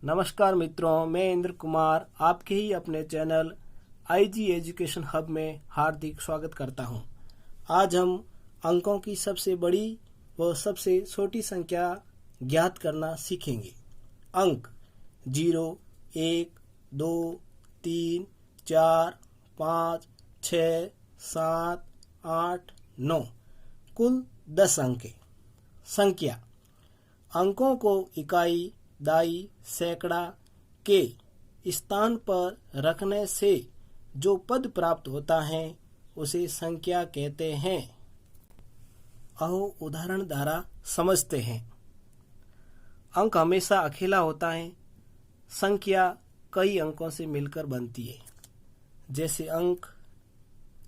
नमस्कार मित्रों, मैं इंद्र कुमार आपके ही अपने चैनल आईजी एजुकेशन हब में हार्दिक स्वागत करता हूं। आज हम अंकों की सबसे बड़ी व सबसे छोटी संख्या ज्ञात करना सीखेंगे। अंक 0, 1, 2, 3, 4, 5, 6, 7, 8, 9 कुल 10 अंक हैं। संख्या अंकों को इकाई, दाई, सैकड़ा के स्थान पर रखने से जो पद प्राप्त होता है उसे संख्या कहते हैं। आओ उदाहरण द्वारा समझते हैं। अंक हमेशा अकेला होता है। संख्या कई अंकों से मिलकर बनती है। जैसे अंक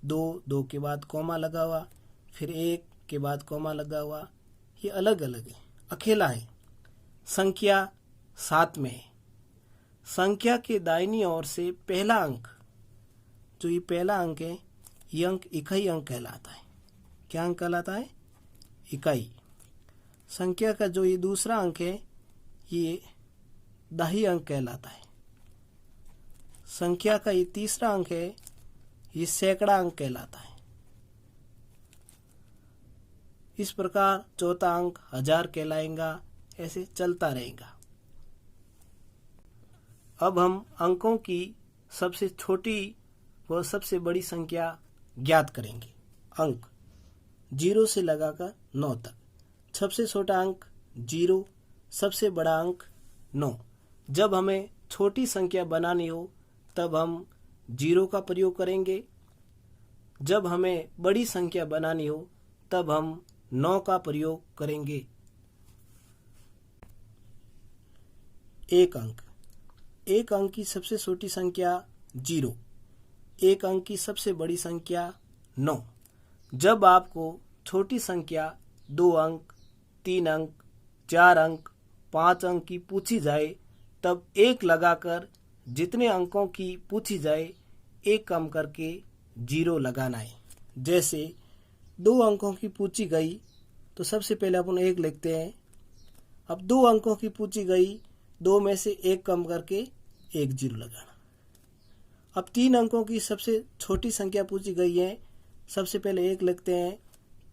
2, 2 के बाद कॉमा लगा हुआ, फिर 1 के बाद कॉमा लगा हुआ, ये अलग अलग है, अकेला है। संख्या 7 में है। संख्या के दाहिनी ओर से पहला अंक, जो ये पहला अंक है, ये अंक इकाई अंक कहलाता है। क्या अंक कहलाता है? इकाई। संख्या का जो ये दूसरा अंक है, ये दाही अंक कहलाता है। संख्या का ये तीसरा अंक है, ये सैकड़ा अंक कहलाता है। इस प्रकार चौथा अंक 1000 कहलाएगा। ऐसे चलता रहेगा। अब हम अंकों की सबसे छोटी व सबसे बड़ी संख्या ज्ञात करेंगे। अंक 0 से लगाकर 9 तक। सबसे छोटा अंक 0, सबसे बड़ा अंक 9। जब हमें छोटी संख्या बनानी हो तब हम 0 का प्रयोग करेंगे। जब हमें बड़ी संख्या बनानी हो तब हम 9 का प्रयोग करेंगे। एक अंक की सबसे छोटी संख्या 0, एक अंक की सबसे बड़ी संख्या 9। जब आपको छोटी संख्या 2 अंक, 3 अंक, 4 अंक, 5 अंक की पूछी जाए तब 1 लगाकर जितने अंकों की पूछी जाए 1 कम करके 0 लगाना है। जैसे 2 अंकों की पूछी गई तो सबसे पहले अपन 1 लिखते हैं। अब 2 अंकों की पूछी गई, 2 में से 1 कम करके 1 0 लगाना। अब 3 अंकों की सबसे छोटी संख्या पूछी गई है, सबसे पहले 1 लिखते हैं।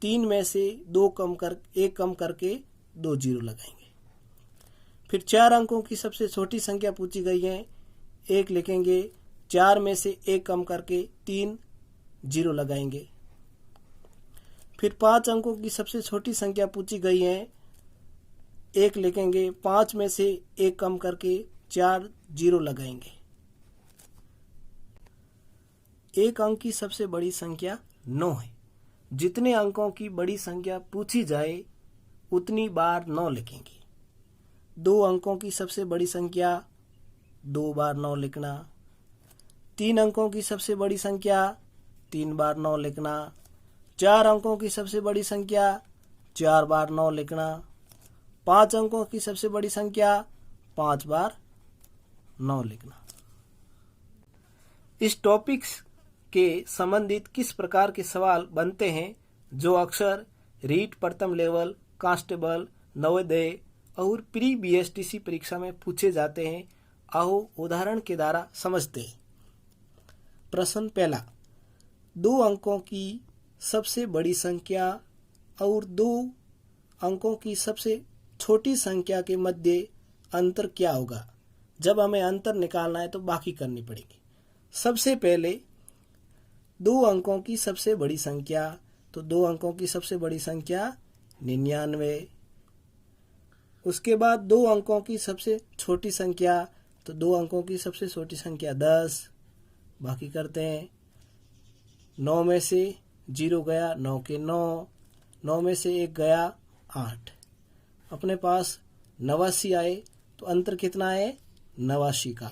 3 में से 1 कम करके 2 0 लगाएंगे। फिर 4 अंकों की सबसे छोटी संख्या पूछी गई है, 1 लिखेंगे। 4 में से 1 कम करके 3 0 लगाएंगे। फिर 5 अंकों की सबसे छोटी संख्या पूछी गई है, 1 लिखेंगे। 5 में से 1 कम करके 4 0 लगाएंगे। 1 अंक की सबसे बड़ी संख्या 9 है। जितने अंकों की बड़ी संख्या पूछी जाए उतनी बार 9 लिखेंगे। 2 अंकों की सबसे बड़ी संख्या 2 बार 9 लिखना। 3 अंकों की सबसे बड़ी संख्या 3 बार 9 लिखना। 4 अंकों की सबसे बड़ी संख्या 4 बार 9 लिखना। 5 अंकों की सबसे बड़ी संख्या 5 बार 9 लिखना। इस टॉपिक के संबंधित किस प्रकार के सवाल बनते हैं जो अक्सर रीट प्रथम लेवल, कांस्टेबल, नवोदय और प्री बीएसटीसी परीक्षा में पूछे जाते हैं, आओ उदाहरण के द्वारा समझते हैं। प्रश्न पहला, 2 अंकों की सबसे बड़ी संख्या और 2 अंकों की सबसे छोटी संख्या के मध्य अंतर क्या होगा? जब हमें अंतर निकालना है तो बाकी करनी पड़ेगी। सबसे पहले 2 अंकों की सबसे बड़ी संख्या, तो 2 अंकों की सबसे बड़ी संख्या 99। उसके बाद 2 अंकों की सबसे छोटी संख्या, तो 2 अंकों की सबसे छोटी संख्या 10। बाकी करते हैं। 9 में से 0 गया, 9 के 9, 9 में से 1 गया, 8। अपने पास 89 आए, तो अंतर कितना है? 89 का।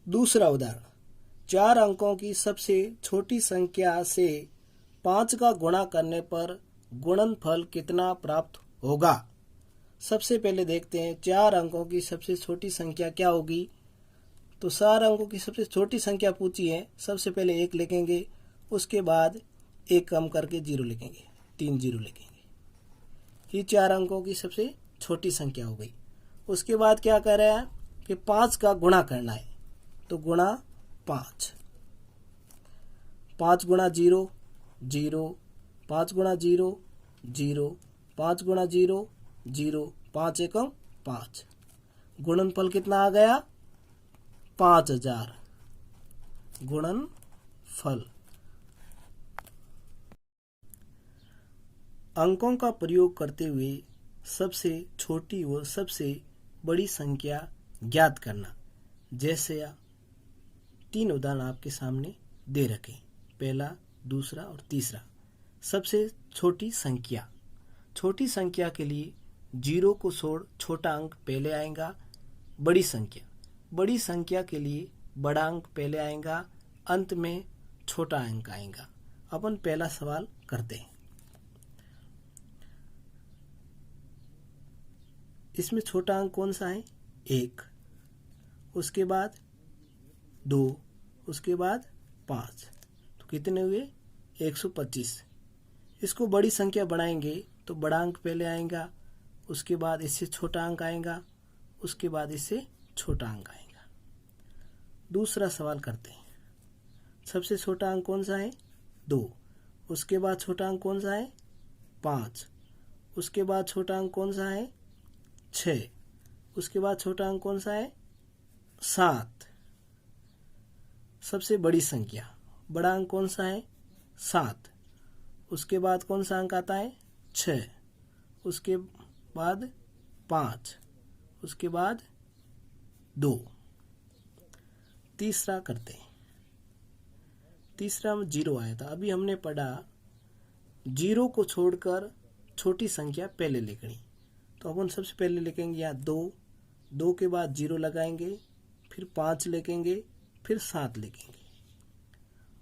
दूसरा उदाहरण, 4 अंकों की सबसे छोटी संख्या से 5 का गुणा करने पर गुणनफल कितना प्राप्त होगा? सबसे पहले देखते हैं 4 अंकों की सबसे छोटी संख्या क्या होगी। तो 4 अंकों की सबसे छोटी संख्या पूछी है, सबसे पहले 1 लिखेंगे। उसके बाद 1 कम करके 0 लिखेंगे, 3 0 लिखेंगे। ये 4 अंकों की सबसे छोटी संख्या हो गई। उसके बाद क्या कर रहा है कि 5 का गुणा करना है, तो गुणा 5, 5 गुणा 0 0, 5 गुणा 0 0, 5 गुणा 0 0, 5 एकम 5। गुणनफल कितना आ गया? 5000। गुणनफल। अंकों का प्रयोग करते हुए सबसे छोटी व सबसे बड़ी संख्या ज्ञात करना। जैसे 3 उदाहरण आपके सामने दे रखे, पहला, दूसरा और तीसरा। सबसे छोटी संख्या, छोटी संख्या के लिए 0 को छोड़ छोटा अंक पहले आएगा। बड़ी संख्या के लिए बड़ा अंक पहले आएगा, अंत में छोटा अंक आएगा। अपन पहला सवाल करते हैं। इसमें छोटा अंक कौन सा है? 1, उसके बाद 2, उसके बाद 5, तो कितने हुए? 125। इसको बड़ी संख्या बनाएंगे तो बड़ा अंक पहले आएगा, उसके बाद इससे छोटा अंक आएगा, उसके बाद इससे छोटा अंक आएगा। दूसरा सवाल करते हैं। सबसे छोटा अंक कौन सा है? 2, उसके बाद छोटा अंक कौन सा है? 5, उसके बाद छोटा अंक कौन सा है? 6, उसके बाद छोटा अंक कौन सा है? 7। सबसे बड़ी संख्या, बड़ा अंक कौन सा है? 7, उसके बाद कौन सा अंक आता है? 6, उसके बाद 5, उसके बाद 2। तीसरा करते हैं। तीसरा में 0 आया था। अभी हमने पढ़ा 0 को छोड़कर छोटी संख्या पहले लिखनी, तो अपन सबसे पहले लिखेंगे यहाँ 2, 2 के बाद 0 लगाएंगे, फिर 5 लिखेंगे, फिर 7 लिखेंगे।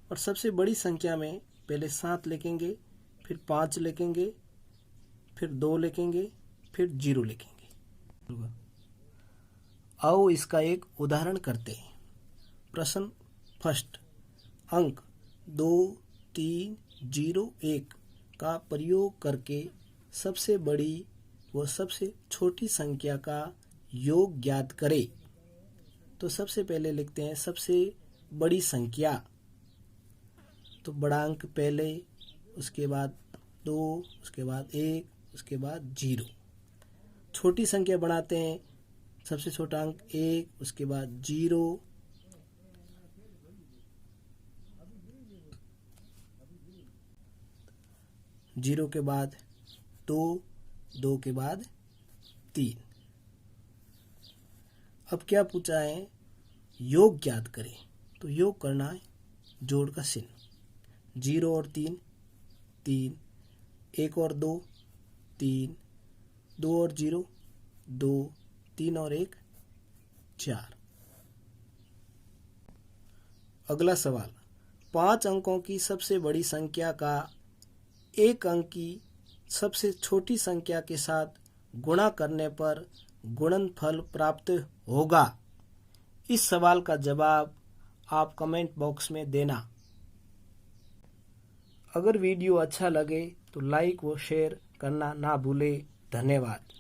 और सबसे बड़ी संख्या में पहले 7 लिखेंगे, फिर 5 लिखेंगे, फिर 2 लिखेंगे, फिर 0 लिखेंगे। आओ इसका एक उदाहरण करते हैं। प्रश्न फर्स्ट। अंक 2, 3, 0, 1 का प्रयोग करके सबसे बड़ी व सबसे छोटी संख्या का योग ज्ञात करें। तो सबसे पहले लिखते हैं सबसे बड़ी संख्या, तो बड़ा अंक पहले, उसके बाद 2, उसके बाद 1, उसके बाद 0। छोटी संख्या बनाते हैं, सबसे छोटा अंक 1, उसके बाद 0, जीरो के बाद 2, 2 के बाद 3। अब क्या पूछा है? योग ज्ञात करें। तो योग करना है जोड़ का चिन्ह। 0 और 3 3, 1 और 2 3, 2 और 0 2, 3 और 1 4। अगला सवाल। 5 अंकों की सबसे बड़ी संख्या का 1 अंक की सबसे छोटी संख्या के साथ गुणा करने पर गुणनफल प्राप्त होगा। इस सवाल का जवाब आप कमेंट बॉक्स में देना। अगर वीडियो अच्छा लगे तो लाइक व शेयर करना ना भूले। धन्यवाद।